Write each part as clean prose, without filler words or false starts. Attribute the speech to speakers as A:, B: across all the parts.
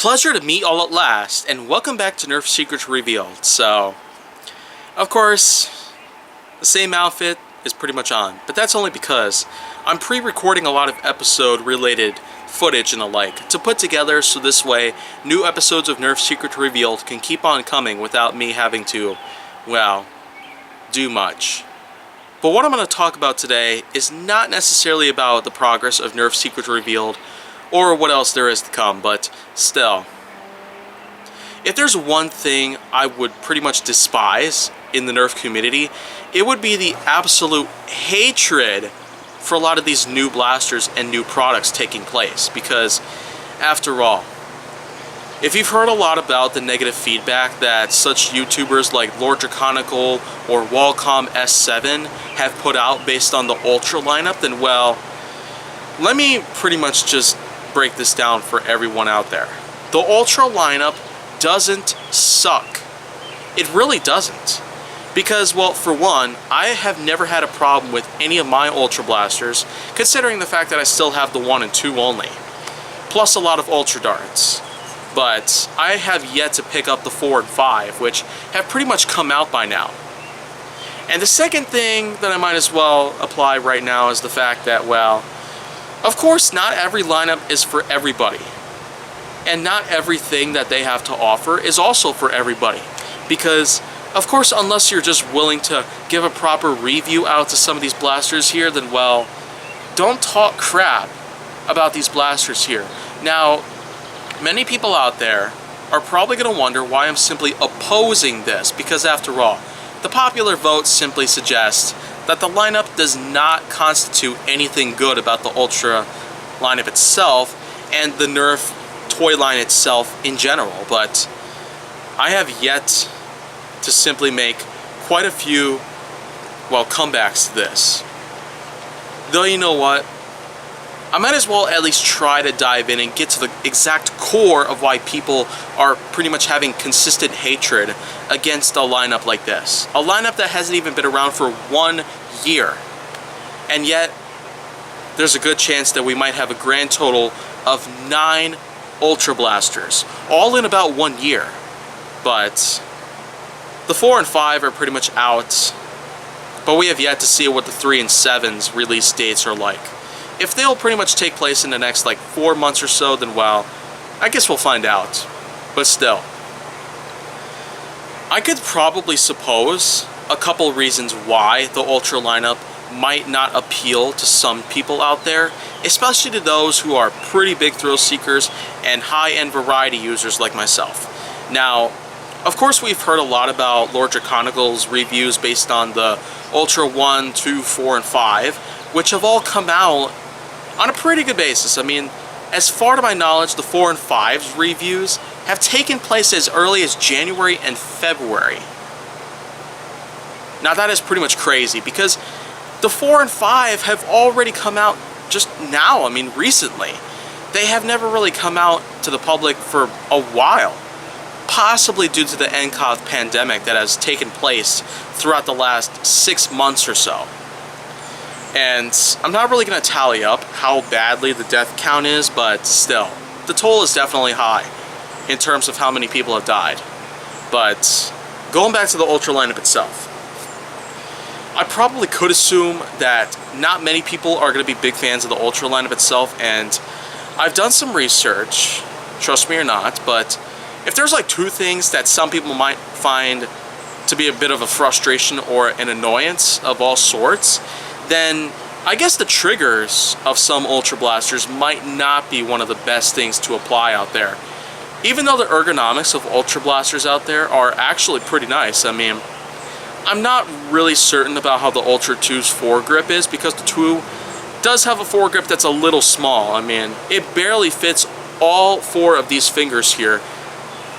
A: Pleasure to meet all at last, and welcome back to Nerf Secrets Revealed. So, of course, the same outfit is pretty much on, but that's only because I'm pre-recording a lot of episode-related footage and the like to put together so this way new episodes of Nerf Secrets Revealed can keep on coming without me having to, well, do much. But what I'm going to talk about today is not necessarily about the progress of Nerf Secrets Revealed or what else there is to come, but still. If there's one thing I would pretty much despise in the Nerf community, it would be the absolute hatred for a lot of these new blasters and new products taking place. Because, after all, if you've heard a lot about the negative feedback that such YouTubers like Lord Draconical or Wallcom S7 have put out based on the Ultra lineup, then well, let me pretty much just break this down for everyone out there. The Ultra lineup doesn't suck. It really doesn't. Because, well, for one, I have never had a problem with any of my Ultra Blasters, considering the fact that I still have the 1 and 2 only, plus a lot of Ultra Darts. But I have yet to pick up the 4 and 5, which have pretty much come out by now. And the second thing that I might as well apply right now is the fact that, well, of course, not every lineup is for everybody. And not everything that they have to offer is also for everybody. Because, of course, unless you're just willing to give a proper review out to some of these blasters here, then, well, don't talk crap about these blasters here. Now, many people out there are probably going to wonder why I'm simply opposing this, because after all, the popular vote simply suggests that the lineup does not constitute anything good about the Ultra lineup itself and the Nerf toy line itself in general, but I have yet to simply make quite a few, well, comebacks to this. Though you know what? I might as well at least try to dive in and get to the exact core of why people are pretty much having consistent hatred against a lineup like this. A lineup that hasn't even been around for 1 year. And yet, there's a good chance that we might have a grand total of 9 Ultra Blasters, all in about 1 year. But the 4 and 5 are pretty much out, but we have yet to see what the 3 and 7's release dates are like. If they'll pretty much take place in the next like 4 months or so, then well, I guess we'll find out. But still, I could probably suppose a couple reasons why the Ultra lineup might not appeal to some people out there, especially to those who are pretty big thrill seekers and high-end variety users like myself. Now, of course, we've heard a lot about Lord Draconical's reviews based on the Ultra 1, 2, 4, and 5, which have all come out on a pretty good basis. I mean, as far to my knowledge, the 4 and 5's reviews have taken place as early as January and February. Now that is pretty much crazy, because the 4 and 5 have already come out just now, I mean recently. They have never really come out to the public for a while, possibly due to the NCOV pandemic that has taken place throughout the last 6 months or so. And I'm not really going to tally up how badly the death count is, but still, the toll is definitely high in terms of how many people have died. But going back to the Ultra lineup itself, I probably could assume that not many people are going to be big fans of the Ultra lineup itself, and I've done some research, trust me or not, but if there's like 2 things that some people might find to be a bit of a frustration or an annoyance of all sorts, then I guess the triggers of some Ultra Blasters might not be one of the best things to apply out there. Even though the ergonomics of Ultra Blasters out there are actually pretty nice. I mean, I'm not really certain about how the Ultra 2's foregrip is, because the 2 does have a foregrip that's a little small. I mean, it barely fits all 4 of these fingers here.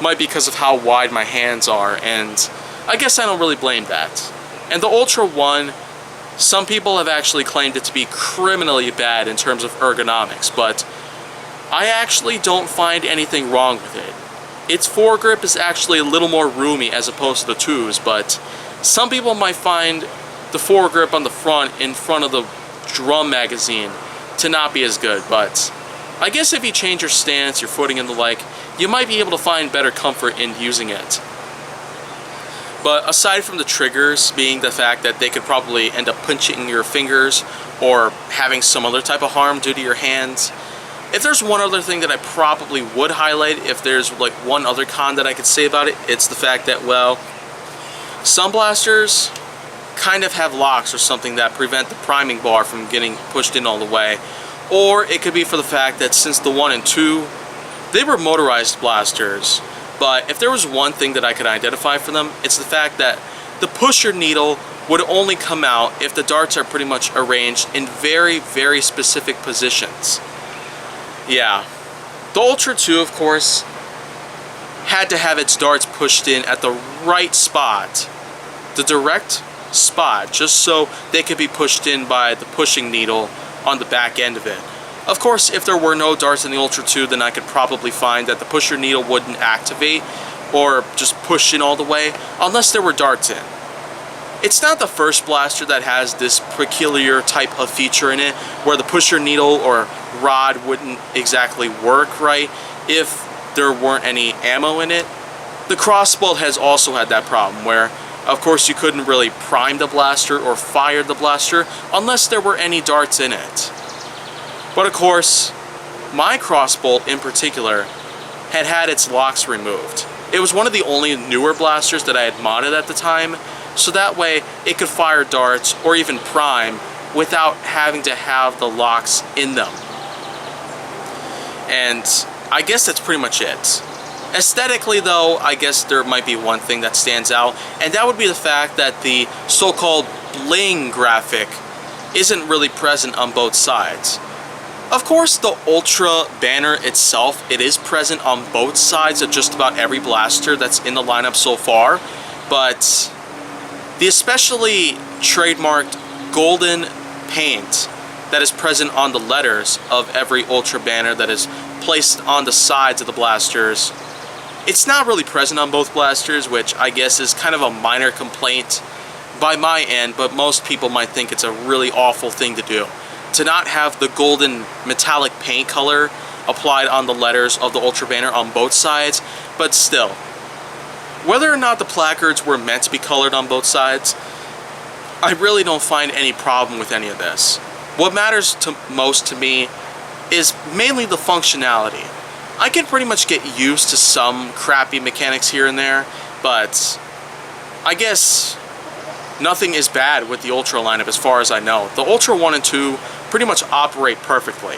A: Might be because of how wide my hands are, and I guess I don't really blame that. And the Ultra 1, some people have actually claimed it to be criminally bad in terms of ergonomics, but I actually don't find anything wrong with it. Its foregrip is actually a little more roomy as opposed to the 2's, but some people might find the foregrip on the front in front of the drum magazine to not be as good, but I guess if you change your stance, your footing and the like, you might be able to find better comfort in using it. But aside from the triggers being the fact that they could probably end up pinching your fingers or having some other type of harm due to your hands, if there's one other thing that I probably would highlight, if there's like one other con that I could say about it, it's the fact that, well, some blasters kind of have locks or something that prevent the priming bar from getting pushed in all the way. Or it could be for the fact that since the 1 and 2, they were motorized blasters. But if there was one thing that I could identify for them, it's the fact that the pusher needle would only come out if the darts are pretty much arranged in very, very specific positions. Yeah. The Ultra 2, of course, had to have its darts pushed in at the right spot. The direct spot, just so they could be pushed in by the pushing needle on the back end of it. Of course, if there were no darts in the Ultra 2, then I could probably find that the pusher needle wouldn't activate or just push in all the way unless there were darts in. It's not the first blaster that has this peculiar type of feature in it where the pusher needle or rod wouldn't exactly work right if there weren't any ammo in it. The crossbow has also had that problem where, of course, you couldn't really prime the blaster or fire the blaster unless there were any darts in it. But of course, my crossbow in particular had had its locks removed. It was one of the only newer blasters that I had modded at the time, so that way it could fire darts or even prime without having to have the locks in them. And I guess that's pretty much it. Aesthetically though, I guess there might be one thing that stands out, and that would be the fact that the so-called bling graphic isn't really present on both sides. Of course, the Ultra banner itself, it is present on both sides of just about every blaster that's in the lineup so far, but the especially trademarked golden paint that is present on the letters of every Ultra banner that is placed on the sides of the blasters, it's not really present on both blasters, which I guess is kind of a minor complaint by my end, but most people might think it's a really awful thing to do. To not have the golden metallic paint color applied on the letters of the Ultra banner on both sides, but still. Whether or not the placards were meant to be colored on both sides, I really don't find any problem with any of this. What matters most to me is mainly the functionality. I can pretty much get used to some crappy mechanics here and there, but I guess nothing is bad with the Ultra lineup as far as I know. The Ultra 1 and 2 pretty much operate perfectly.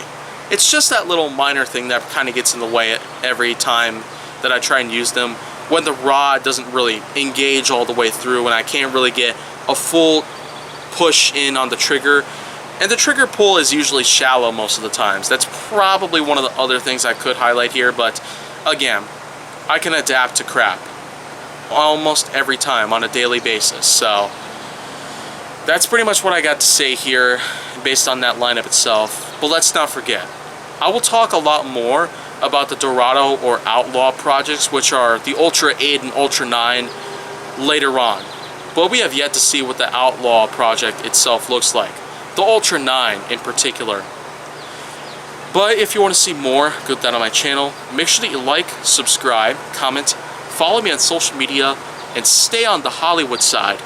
A: It's just that little minor thing that kind of gets in the way every time that I try and use them, when the rod doesn't really engage all the way through and I can't really get a full push in on the trigger. And the trigger pull is usually shallow most of the times. That's probably one of the other things I could highlight here, but again, I can adapt to crap almost every time on a daily basis. So that's pretty much what I got to say here based on that lineup itself. But let's not forget, I will talk a lot more about the Dorado or Outlaw projects, which are the Ultra 8 and Ultra 9, later on. But we have yet to see what the Outlaw project itself looks like. The Ultra 9 in particular. But if you want to see more, go down on my channel. Make sure that you like, subscribe, comment, follow me on social media, and stay on the Hollywood side